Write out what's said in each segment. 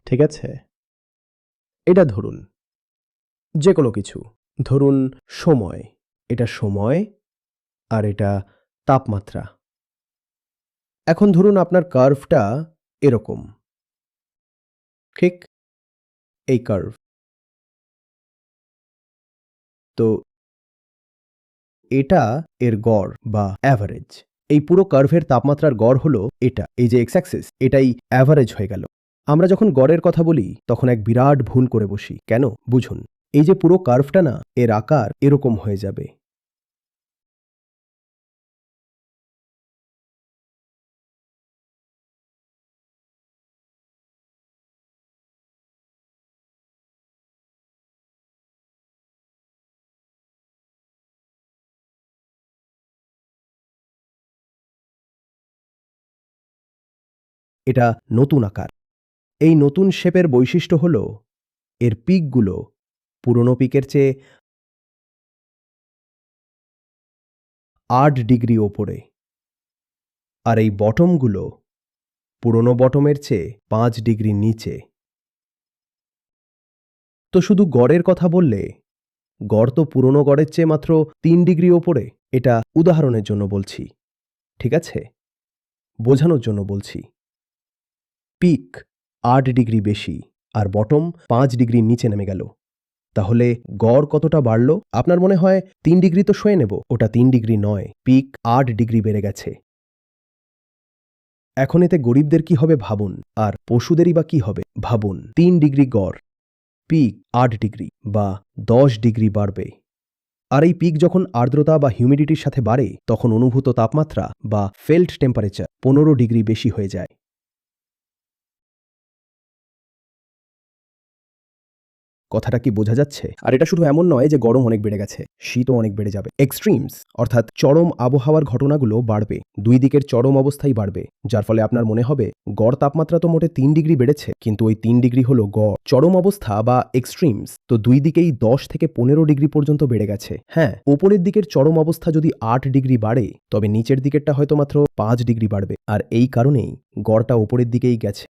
ঠিক আছে? এটা ধরুন যে কোনো কিছু, ধরুন সময়, এটা সময় আর এটা তাপমাত্রা। এখন ধরুন আপনার কার্ভটা এরকম, ঠিক এই কার্ভ। তো এটা এর গড় বা অ্যাভারেজ। এই পুরো কার্ভের তাপমাত্রার গড় হলো এটা, এই যে এক্স অ্যাক্সিস, এটাই অ্যাভারেজ হয়ে গেল। আমরা যখন গড়ের কথা বলি তখন এক বিরাট ভুল করে বসি। কেন? বুঝুন, এই যে পুরো কার্ভটা না, এর আকার এরকম হয়ে যাবে। এটা নতুন আকার। এই নতুন শেপের বৈশিষ্ট্য হলো এর পিকগুলো পুরনো পিকের চেয়ে 8 ডিগ্রি ওপরে, আর এই বটমগুলো পুরনো বটমের চেয়ে 5 ডিগ্রি নিচে। তো শুধু গড়ের কথা বললে, গড় তো পুরনো গড়ের চেয়ে মাত্র 3 ডিগ্রি ওপরে। এটা উদাহরণের জন্য বলছি, ঠিক আছে? বোঝানোর জন্য বলছি। পিক 8 ডিগ্রি বেশি আর বটম 5 ডিগ্রি নিচে নেমে গেল। তাহলে গড় কতটা বাড়ল? আপনার মনে হয় 3 ডিগ্রি তো সয়ে নেব। ওটা 3 ডিগ্রি নয়, পিক 8 ডিগ্রি বেড়ে গেছে। এখন এতে গরিবদের কি হবে ভাবুন, আর পশুদেরই বা কি হবে ভাবুন। 3 ডিগ্রি গড়, পিক 8 ডিগ্রি বা 10 ডিগ্রি বাড়বে। আর এই পিক যখন আর্দ্রতা বা হিউমিডিটির সাথে বাড়ে, তখন অনুভূত তাপমাত্রা বা ফেল্ট টেম্পারেচার 15 ডিগ্রি বেশি হয়ে যায়। কথাটা কি বোঝা যাচ্ছে? আর এটা শুধু এমন নয় যে গরম অনেক বেড়ে গেছে, শীতও অনেক বেড়ে যাবে। এক্সট্রিমস অর্থাৎ চরম আবহাওয়ার ঘটনাগুলো বাড়বে, দুই দিকের চরম অবস্থাই বাড়বে, যার ফলে আপনার মনে হবে গড় তাপমাত্রা তো মোটে 3 ডিগ্রি বেড়েছে, কিন্তু ওই 3 ডিগ্রি হলো গড়। চরম অবস্থা বা এক্সট্রিমস তো দুই দিকেই 10 থেকে 15 ডিগ্রি পর্যন্ত বেড়ে গেছে। হ্যাঁ, ওপরের দিকের চরম অবস্থা যদি 8 ডিগ্রি বাড়ে, তবে নিচের দিকেরটা হয়তো মাত্র 5 ডিগ্রি বাড়বে, আর এই কারণেই গড়টা ওপরের দিকেই গেছে।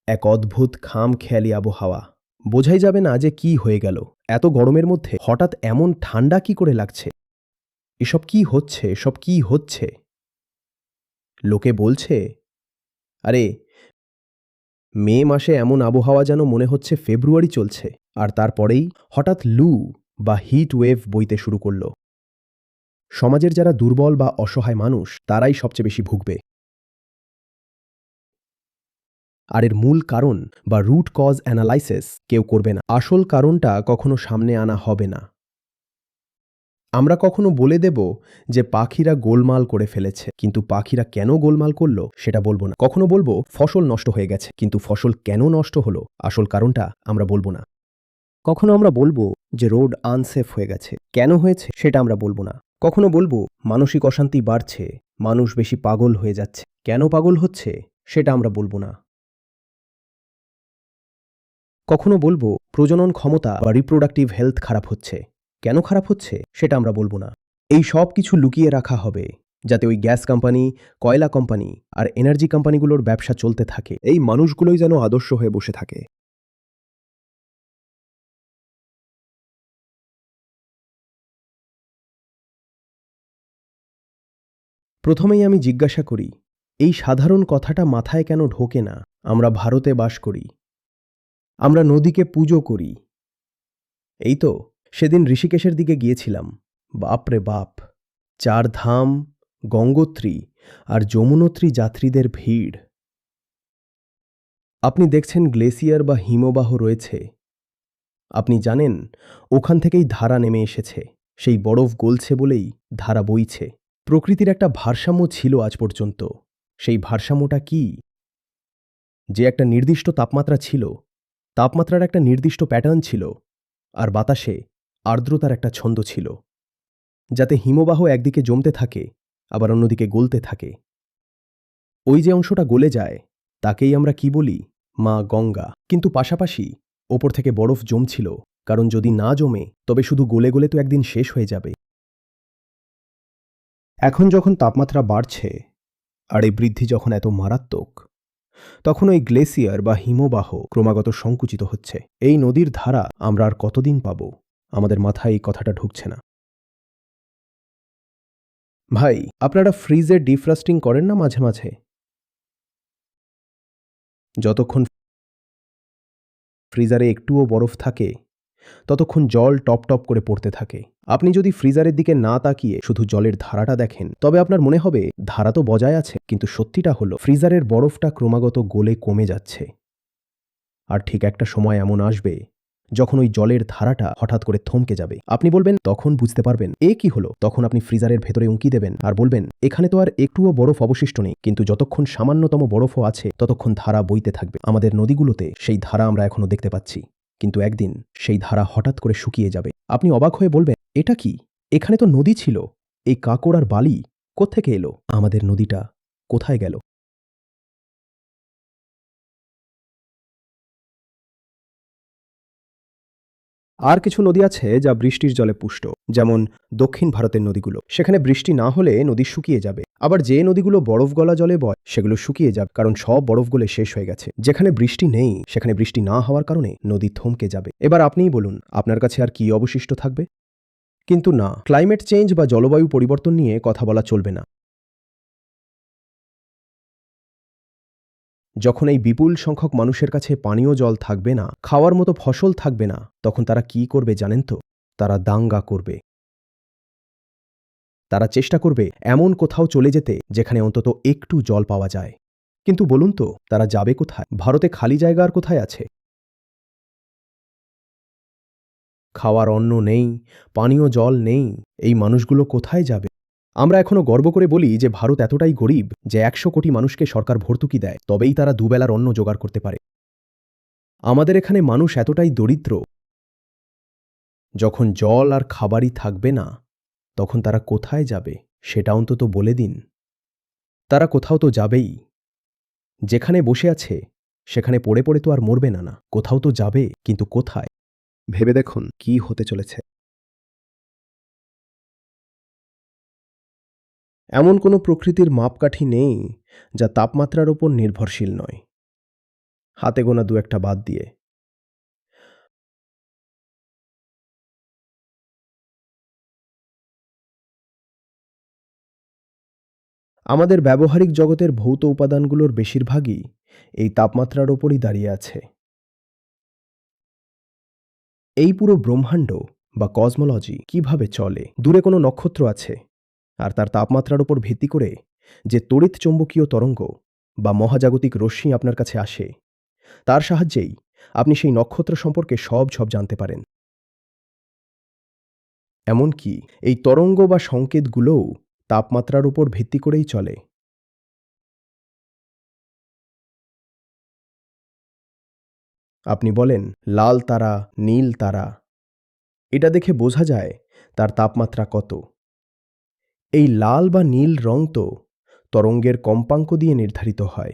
এক অদ্ভুত খামখেয়ালি আবহাওয়া, বোঝাই যাবে না যে কি হয়ে গেল। এত গরমের মধ্যে হঠাৎ এমন ঠান্ডা কি করে লাগছে? এসব কি হচ্ছে? এসব কি হচ্ছে? লোকে বলছে, আরে মে মাসে এমন আবহাওয়া যেন মনে হচ্ছে ফেব্রুয়ারি চলছে, আর তারপরেই হঠাৎ লু বা হিট ওয়েভ বইতে শুরু করল। সমাজের যারা দুর্বল বা অসহায় মানুষ, তারাই সবচেয়ে বেশি ভুগবে। আর এর মূল কারণ বা রুট কজ অ্যানালাইসিস কেউ করবে না। আসল কারণটা কখনো সামনে আনা হবে না। আমরা কখনো বলে দেব যে পাখিরা গোলমাল করে ফেলেছে, কিন্তু পাখিরা কেন গোলমাল করলো সেটা বলবো না। কখনো বলবো ফসল নষ্ট হয়ে গেছে, কিন্তু ফসল কেন নষ্ট হলো আসল কারণটা আমরা বলবো না। কখনো আমরা বলবো যে রোড আনসেফ হয়ে গেছে, কেন হয়েছে সেটা আমরা বলবো না। কখনো বলবো মানসিক অশান্তি বাড়ছে, মানুষ বেশি পাগল হয়ে যাচ্ছে, কেন পাগল হচ্ছে সেটা আমরা বলবো না। কখনো বলবো প্রজনন ক্ষমতা বা রিপ্রোডাক্টিভ হেলথ খারাপ হচ্ছে, কেন খারাপ হচ্ছে সেটা আমরা বলবো না। এই সব কিছু লুকিয়ে রাখা হবে, যাতে ওই গ্যাস কোম্পানি, কয়লা কোম্পানি আর এনার্জি কোম্পানিগুলোর ব্যবসা চলতে থাকে। এই মানুষগুলোই যেন আদর্শ হয়ে বসে থাকে। প্রথমেই আমি জিজ্ঞাসা করি, এই সাধারণ কথাটা মাথায় কেন ঢোকে না? আমরা ভারতে বাস করি, আমরা নদীকে পুজো করি। এই তো সেদিন ঋষিকেশের দিকে গিয়েছিলাম, বাপরে বাপ, 4 ধাম, গঙ্গোত্রী আর যমুনোত্রী যাত্রীদের ভিড়। আপনি দেখছেন গ্লেসিয়ার বা হিমবাহ রয়েছে, আপনি জানেন ওখান থেকেই ধারা নেমে এসেছে, সেই বরফ গলছে বলেই ধারা বইছে। প্রকৃতির একটা ভারসাম্য ছিল আজ পর্যন্ত। সেই ভারসাম্যটা কি? যে একটা নির্দিষ্ট তাপমাত্রা ছিল, তাপমাত্রার একটা নির্দিষ্ট প্যাটার্ন ছিল, আর বাতাসে আর্দ্রতার একটা ছন্দ ছিল, যাতে হিমবাহ একদিকে জমতে থাকে আবার অন্যদিকে গলতে থাকে। ওই যে অংশটা গলে যায় তাকেই আমরা কি বলি? মা গঙ্গা। কিন্তু পাশাপাশি ওপর থেকে বরফ জমছিল, কারণ যদি না জমে তবে শুধু গলে গলে তো একদিন শেষ হয়ে যাবে। এখন যখন তাপমাত্রা বাড়ছে আর এই বৃদ্ধি যখন এত মারাত্মক, তখন ওই গ্লেসিয়ার বা হিমবাহ ক্রমাগত সংকুচিত হচ্ছে। এই নদীর ধারা আমরা আর কতদিন পাব? আমাদের মাথায় এই কথাটা ঢুকছে না। ভাই, আপনারা ফ্রিজে ডিফ্রস্টিং করেন না মাঝে মাঝে? যতক্ষণ ফ্রিজারে একটুও বরফ থাকে ততক্ষণ জল টপ টপ করে পড়তে থাকে। আপনি যদি ফ্রিজারের দিকে না তাকিয়ে শুধু জলের ধারাটা দেখেন তবে আপনার মনে হবে ধারা তো বজায় আছে, কিন্তু সত্যিটা হলো ফ্রিজারের বরফটা ক্রমাগত গলে কমে যাচ্ছে। আর ঠিক একটা সময় এমন আসবে যখন ওই জলের ধারাটা হঠাৎ করে থমকে যাবে। আপনি বলবেন, তখন বুঝতে পারবেন এ কি হলো। তখন আপনি ফ্রিজারের ভেতরে উঁকি দেবেন আর বলবেন, এখানে তো আর একটুও বরফ অবশিষ্ট নেই। কিন্তু যতক্ষণ সামান্যতম বরফও আছে ততক্ষণ ধারা বইতে থাকবে। আমাদের নদীগুলোতে সেই ধারা আমরা এখনো দেখতে পাচ্ছি, কিন্তু একদিন সেই ধারা হঠাৎ করে শুকিয়ে যাবে। আপনি অবাক হয়ে বলবেন, এটা কি? এখানে তো নদী ছিল, এই কাঁকড় আর বালি কোত্থেকে এলো? আমাদের নদীটা কোথায় গেল? আর কিছু নদী আছে যা বৃষ্টির জলে পুষ্ট, যেমন দক্ষিণ ভারতের নদীগুলো। সেখানে বৃষ্টি না হলে নদী শুকিয়ে যাবে। আবার যে নদীগুলো বরফ গলা জলে বয় সেগুলো শুকিয়ে যাবে, কারণ সব বরফ গলে শেষ হয়ে গেছে। যেখানে বৃষ্টি নেই সেখানে বৃষ্টি না হওয়ার কারণে নদী থমকে যাবে। এবার আপনিই বলুন, আপনার কাছে আর কি অবশিষ্ট থাকবে? কিন্তু না, ক্লাইমেট চেঞ্জ বা জলবায়ু পরিবর্তন নিয়ে কথা বলা চলবে না। যখন এই বিপুল সংখ্যক মানুষের কাছে পানীয় জল থাকবে না, খাওয়ার মতো ফসল থাকবে না, তখন তারা কি করবে জানেন তো? তারা দাঙ্গা করবে। তারা চেষ্টা করবে এমন কোথাও চলে যেতে যেখানে অন্তত একটু জল পাওয়া যায়। কিন্তু বলুন তো, তারা যাবে কোথায়? ভারতে খালি জায়গা আর কোথায় আছে? খাওয়ার অন্ন নেই, পানীয় জল নেই, এই মানুষগুলো কোথায় যাবে? আমরা এখনো গর্ব করে বলি যে ভারত এতটাই গরিব যে ১০০ কোটি মানুষকে সরকার ভর্তুকি দেয়, তবেই তারা দুবেলার অন্ন জোগাড় করতে পারে। আমাদের এখানে মানুষ এতটাই দরিদ্র, যখন জল আর খাবারই থাকবে না তখন তারা কোথায় যাবে সেটা অন্তত বলে দিন। তারা কোথাও তো যাবেই। যেখানে বসে আছে সেখানে পড়ে পড়ে তো আর মরবে না। কোথাও তো যাবে, কিন্তু কোথায়? ভেবে দেখুন কি হতে চলেছে। এমন কোনো প্রকৃতির মাপকাঠি নেই যা তাপমাত্রার উপর নির্ভরশীল নয়, হাতে গোনা দু একটা বাদ দিয়ে। আমাদের ব্যবহারিক জগতের ভৌত উপাদানগুলোর বেশিরভাগই এই তাপমাত্রার ওপরই দাঁড়িয়ে আছে। এই পুরো ব্রহ্মাণ্ড বা কসমোলজি কিভাবে চলে? দূরে কোনো নক্ষত্র আছে, আর তার তাপমাত্রার উপর ভিত্তি করে যে তড়িৎ চৌম্বকীয় তরঙ্গ বা মহাজাগতিক রশ্মি আপনার কাছে আসে, তার সাহায্যেই আপনি সেই নক্ষত্র সম্পর্কে সব জানতে পারেন। এমনকি এই তরঙ্গ বা সংকেতগুলোও তাপমাত্রার উপর ভিত্তি করেই চলে। আপনি বলেন লাল তারা, নীল তারা, এটা দেখে বোঝা যায় তার তাপমাত্রা কত। এই লাল বা নীল রং তো তরঙ্গের কম্পাঙ্ক দিয়ে নির্ধারিত হয়।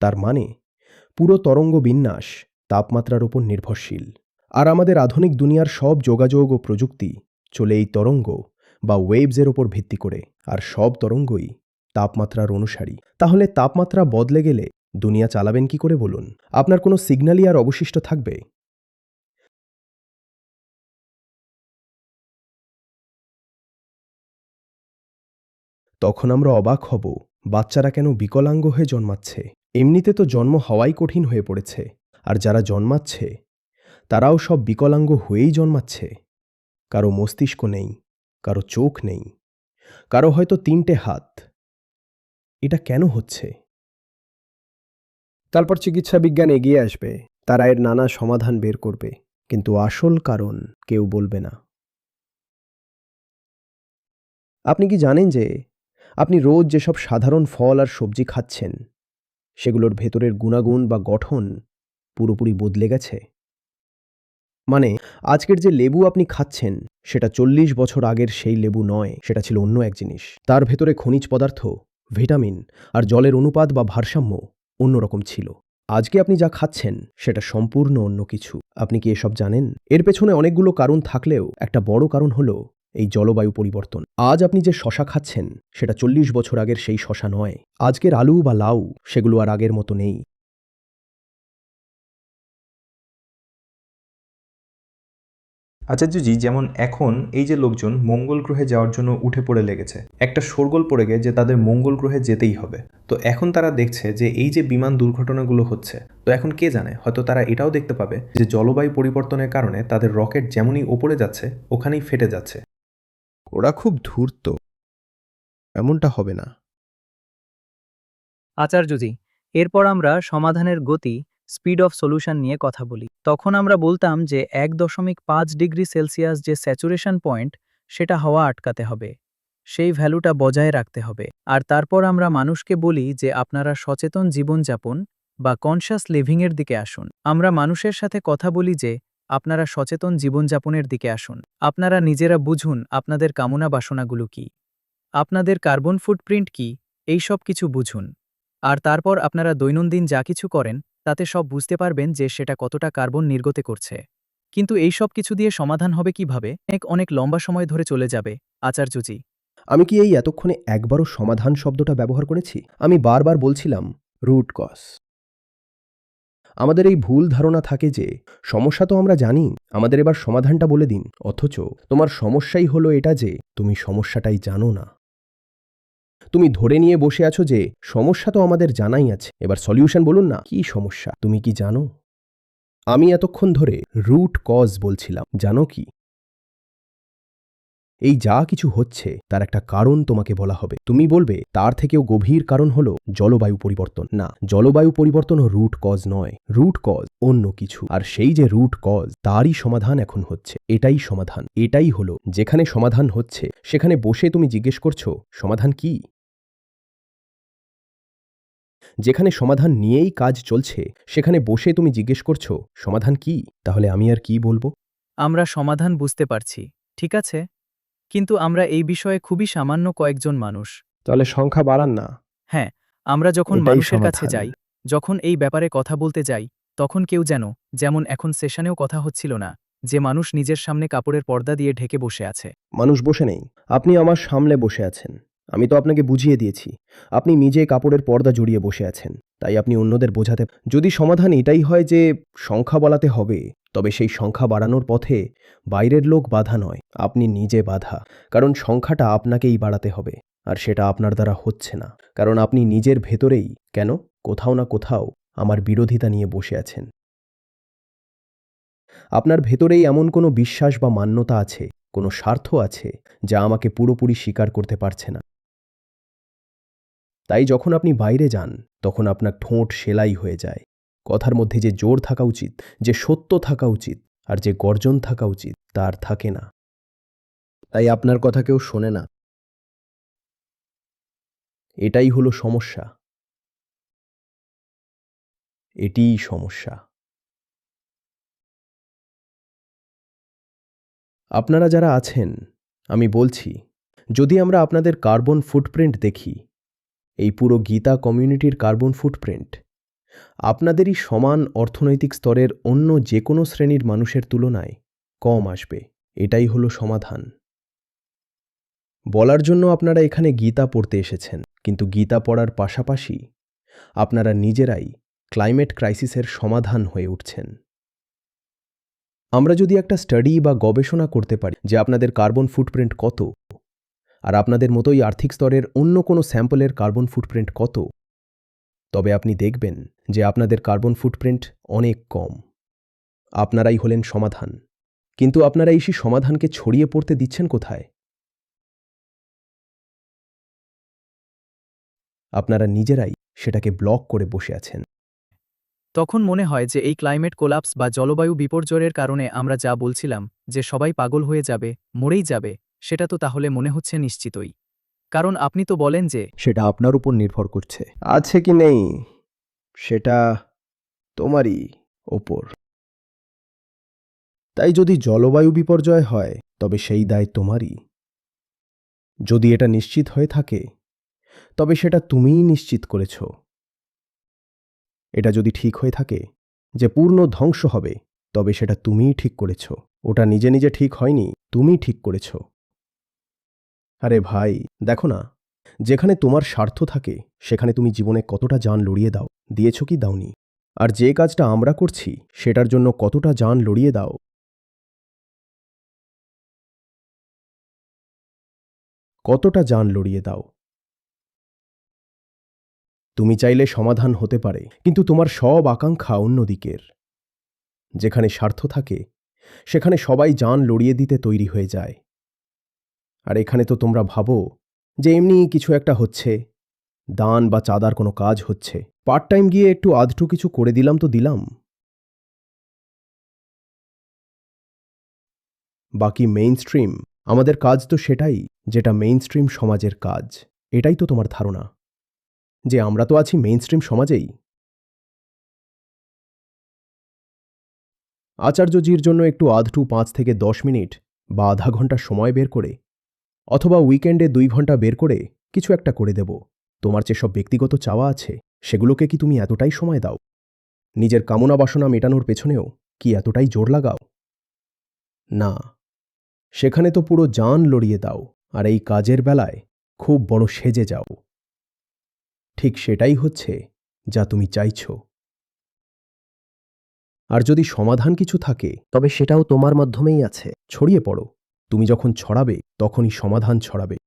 তার মানে পুরো তরঙ্গ বিন্যাস তাপমাত্রার উপর নির্ভরশীল। আর আমাদের আধুনিক দুনিয়ার সব যোগাযোগ ও প্রযুক্তি চলে এই তরঙ্গ বা ওয়েভসের ওপর ভিত্তি করে, আর সব তরঙ্গই তাপমাত্রার অনুসারী। তাহলে তাপমাত্রা বদলে গেলে দুনিয়া চালাবেন কি করে বলুন? আপনার কোনো সিগন্যালই আর অবশিষ্ট থাকবে? তখন আমরা অবাক হব, বাচ্চারা কেন বিকলাঙ্গ হয়ে জন্মাচ্ছে। এমনিতে তো জন্ম হওয়াই কঠিন হয়ে পড়েছে, আর যারা জন্মাচ্ছে তারাও সব বিকলাঙ্গ হয়েই জন্মাচ্ছে। কারো মস্তিষ্ক নেই, কারো চোখ নেই, কারো হয়তো ৩টে হাত। এটা কেন হচ্ছে? তারপর চিকিৎসা বিজ্ঞান এগিয়ে আসবে, তারা এর নানা সমাধান বের করবে, কিন্তু আসল কারণ কেউ বলবে না। আপনি কি জানেন যে আপনি রোজ যেসব সাধারণ ফল আর সবজি খাচ্ছেন সেগুলোর ভেতরের গুণাগুণ বা গঠন পুরোপুরি বদলে গেছে? মানে, আজকের যে লেবু আপনি খাচ্ছেন সেটা ৪০ বছর আগের সেই লেবু নয়, সেটা ছিল অন্য এক জিনিস। তার ভেতরে খনিজ পদার্থ, ভিটামিন আর জলের অনুপাত বা ভারসাম্য অন্যরকম ছিল। আজকে আপনি যা খাচ্ছেন সেটা সম্পূর্ণ অন্য কিছু। আপনি কি এসব জানেন? এর পেছনে অনেকগুলো কারণ থাকলেও একটা বড় কারণ হলো এই জলবায়ু পরিবর্তন। আজ আপনি যে শশা খাচ্ছেন সেটা ৪০ বছর আগের সেই শশা নয়। আজকের আলু বা লাউ সেগুলো আর আগের মতো নেই। আচার্যজি, যেমন এখন এই যে লোকজন মঙ্গল গ্রহে যাওয়ার জন্য উঠে পড়ে লেগেছে, একটা শোরগোল পড়ে গে যে তাদের মঙ্গল গ্রহে যেতেই হবে। তো এখন তারা দেখছে যে এই যে বিমান দুর্ঘটনাগুলো হচ্ছে, তো এখন কে জানে হয়তো তারা এটাও দেখতে পাবে যে জলবায়ু পরিবর্তনের কারণে তাদের রকেট যেমনই ওপরে যাচ্ছে ওখানেই ফেটে যাচ্ছে। ওরা খুব ধূর্ত। এমনটা হবে না। আচার্যজি, এরপর আমরা সমাধানের গতি স্পিড অফ সলিউশন নিয়ে কথা বলি। তখন আমরা বলতাম যে ১.৫ ডিগ্রি সেলসিয়াস যে স্যাচুরেশন পয়েন্ট, সেটা হাওয়া আটকাতে হবে, সেই ভ্যালুটা বজায় রাখতে হবে। আর তারপর আমরা মানুষকে বলি যে আপনারা সচেতন জীবনযাপন বা কনশাস লিভিংয়ের দিকে আসুন। আমরা মানুষের সাথে কথা বলি যে আপনারা সচেতন জীবনযাপনের দিকে আসুন। আপনারা নিজেরা বুঝুন আপনাদের কামনা বাসনাগুলো কি, আপনাদের কার্বন ফুটপ্রিন্ট কি, এই সব কিছু বুঝুন। আর তারপর আপনারা দৈনন্দিন যা কিছু করেন তাতে সব বুঝতে পারবেন যে সেটা কতটা কার্বন নির্গত করছে। কিন্তু এই সব কিছু দিয়ে সমাধান হবে কিভাবে? অনেক লম্বা সময় ধরে চলে যাবে আচার্যজি। আমি কি এই এতক্ষণে একবারও সমাধান শব্দটা ব্যবহার করেছি? আমি বারবার বলছিলাম রুট কজ। আমাদের এই ভুল ধারণা থাকে যে সমস্যা তো আমরা জানি, আমাদের এবার সমাধানটা বলে দিন। অথচ তোমার সমস্যাই হলো এটা যে তুমি সমস্যাটাই জানো না। তুমি ধরে নিয়ে বসে আছো যে সমস্যা তো আমাদের জানাই আছে, এবার সলিউশন বলুন না। কি সমস্যা তুমি কি জানো? আমি এতক্ষণ ধরে রুট কজ বলছিলাম, জানো কি? এই যা কিছু হচ্ছে তার একটা কারণ তোমাকে বলা হবে। তুমি বলবে তার থেকেও গভীর কারণ হলো জলবায়ু পরিবর্তন। না, জলবায়ু পরিবর্তন রুট কজ নয়, রুট কজ অন্য কিছু। আর সেই যে রুট কজ তারই সমাধান এখন হচ্ছে। এটাই সমাধান, এটাই হলো যেখানে সমাধান হচ্ছে সেখানে বসে তুমি জিজ্ঞেস করছো সমাধান কি? যেখানে সমাধান নিয়েই কাজ চলছে সেখানে বসে তুমি জিজ্ঞেস করছো সমাধান কি? তাহলে আমি আর কি বলবো? আমরা সমাধান বুঝতে পারছি, ঠিক আছে, কিন্তু আমরা এই বিষয়ে খুবই সামান্য কয়েকজন মানুষ। তাহলে সংখ্যা বাড়ান না। হ্যাঁ, আমরা যখন এটাই মানুষের কাছে সমাধান। যাই, যখন এই ব্যাপারে কথা বলতে যাই, তখন কেউ যেমন এখন সেশনেও কথা হচ্ছিল না, যে মানুষ নিজের সামনে কাপড়ের পর্দা দিয়ে ঢেকে বসে আছে। মানুষ বসে নেই, আপনি আমার সামনে বসে আছেন। আমি তো আপনাকে বুঝিয়ে দিয়েছি, আপনি নিজে কাপড়ের পর্দা জড়িয়ে বসে আছেন, তাই আপনি অন্যদের বোঝাতে। যদি সমাধান এটাই হয় যে সংখ্যা বাড়াতে হবে, তবে সেই সংখ্যা বাড়ানোর পথে বাইরের লোক বাধা নয়, আপনি নিজে বাধা। কারণ সংখ্যাটা আপনাকেই বাড়াতে হবে, আর সেটা আপনার দ্বারা হচ্ছে না। কারণ আপনি নিজের ভেতরেই কোথাও না কোথাও আমার বিরোধিতা নিয়ে বসে আছেন। আপনার ভেতরেই এমন কোনো বিশ্বাস বা মান্যতা আছে, কোনো স্বার্থ আছে যা আমাকে পুরোপুরি স্বীকার করতে পারছে না। তাই যখন আপনি বাইরে যান তখন আপনার ঠোঁট সেলাই হয়ে যায়। কথার মধ্যে যে জোর থাকা উচিত, যে সত্য থাকা উচিত, আর যে গর্জন থাকা উচিত তা আর থাকে না। তাই আপনার কথা কেউ শোনে না। এটাই হলো সমস্যা। এটিই সমস্যা। আপনারা যারা আছেন, আমি বলছি, যদি আমরা আপনাদের কার্বন ফুটপ্রিন্ট দেখি, এই পুরো গীতা কমিউনিটির কার্বন ফুটপ্রিন্ট আপনাদেরই সমান অর্থনৈতিক স্তরের অন্য যে কোনো শ্রেণীর মানুষের তুলনায় কম আসবে। এটাই হলো সমাধান। বলার জন্য আপনারা এখানে গীতা পড়তে এসেছেন, কিন্তু গীতা পড়ার পাশাপাশি আপনারা নিজেরাই ক্লাইমেট ক্রাইসিসের সমাধান হয়ে উঠছেন। আমরা যদি একটা স্টাডি বা গবেষণা করতে পারি যে আপনাদের কার্বন ফুটপ্রিন্ট কত, আর আপনাদের মতোই আর্থিক স্তরের অন্য কোনো স্যাম্পলের কার্বন ফুটপ্রিন্ট কত, তবে আপনি দেখবেন যে আপনাদের কার্বন ফুটপ্রিন্ট অনেক কম। আপনারাই হলেন সমাধান। কিন্তু আপনারা এই সমাধানকে ছড়িয়ে পড়তে দিচ্ছেন কোথায়? আপনারা নিজেরাই সেটাকে ব্লক করে বসে আছেন। তখন মনে হয় যে এই ক্লাইমেট কোলাপস বা জলবায়ু বিপর্যয়ের কারণে আমরা যা বলছিলাম যে সবাই পাগল হয়ে যাবে, মরেই যাবে, সেটা তো তাহলে মনে হচ্ছে নিশ্চিতই। কারণ আপনি তো বলেন যে সেটা আপনার উপর নির্ভর করছে। আছে কি নেই সেটা তোমারই ওপর। তাই যদি জলবায়ু বিপর্যয় হয় তবে সেই দায় তোমারই। যদি এটা নিশ্চিত হয়ে থাকে তবে সেটা তুমিই নিশ্চিত করেছ। এটা যদি ঠিক হয়ে থাকে যে পূর্ণ ধ্বংস হবে, তবে সেটা তুমিই ঠিক করেছ। ওটা নিজে নিজে ঠিক হয়নি, তুমিই ঠিক করেছ। আরে ভাই, দেখো না, যেখানে তোমার স্বার্থ থাকে সেখানে তুমি জীবনে কতটা জান লড়িয়ে দাও, দিয়েছ কি দাওনি? আর যে কাজটা আমরা করছি সেটার জন্য কতটা জান লড়িয়ে দাও। কতটা জান লড়িয়ে দাও। তুমি চাইলে সমাধান হতে পারে, কিন্তু তোমার সব আকাঙ্ক্ষা অন্যদিকের। যেখানে স্বার্থ থাকে সেখানে সবাই জান লড়িয়ে দিতে তৈরি হয়ে যায়। আর এখানে তো তোমরা ভাবো যে এমনি কিছু একটা হচ্ছে, দান বা চাঁদার কোনো কাজ হচ্ছে, পার্ট টাইম গিয়ে একটু আধটু কিছু করে দিলাম তো দিলাম। বাকি মেইনস্ট্রিম, আমাদের কাজ তো সেটাই যেটা মেইনস্ট্রিম সমাজের কাজ। এটাই তো তোমার ধারণা যে আমরা তো আছি মেইনস্ট্রিম সমাজেই। আচার্যজির জন্য একটু আধটু 5 থেকে 10 মিনিট বা আধা ঘন্টা সময় বের করে, অথবা উইকেন্ডে 2 ঘন্টা বের করে কিছু একটা করে দেব। তোমার যেসব ব্যক্তিগত চাওয়া আছে সেগুলোকে কি তুমি এতটাই সময় দাও? নিজের কামনা বাসনা মেটানোর পেছনেও কি এতটাই জোর লাগাও? না, সেখানে তো পুরো জান লড়িয়ে দাও, আর এই কাজের বেলায় খুব বড় সেজে যাও। ঠিক সেটাই হচ্ছে যা তুমি চাইছো। আর যদি সমাধান কিছু থাকে তবে সেটাও তোমার মাধ্যমেই আছে। ছড়িয়ে পড়ো। তুমি যখন ছড়াবে তখনই সমাধান ছড়াবে।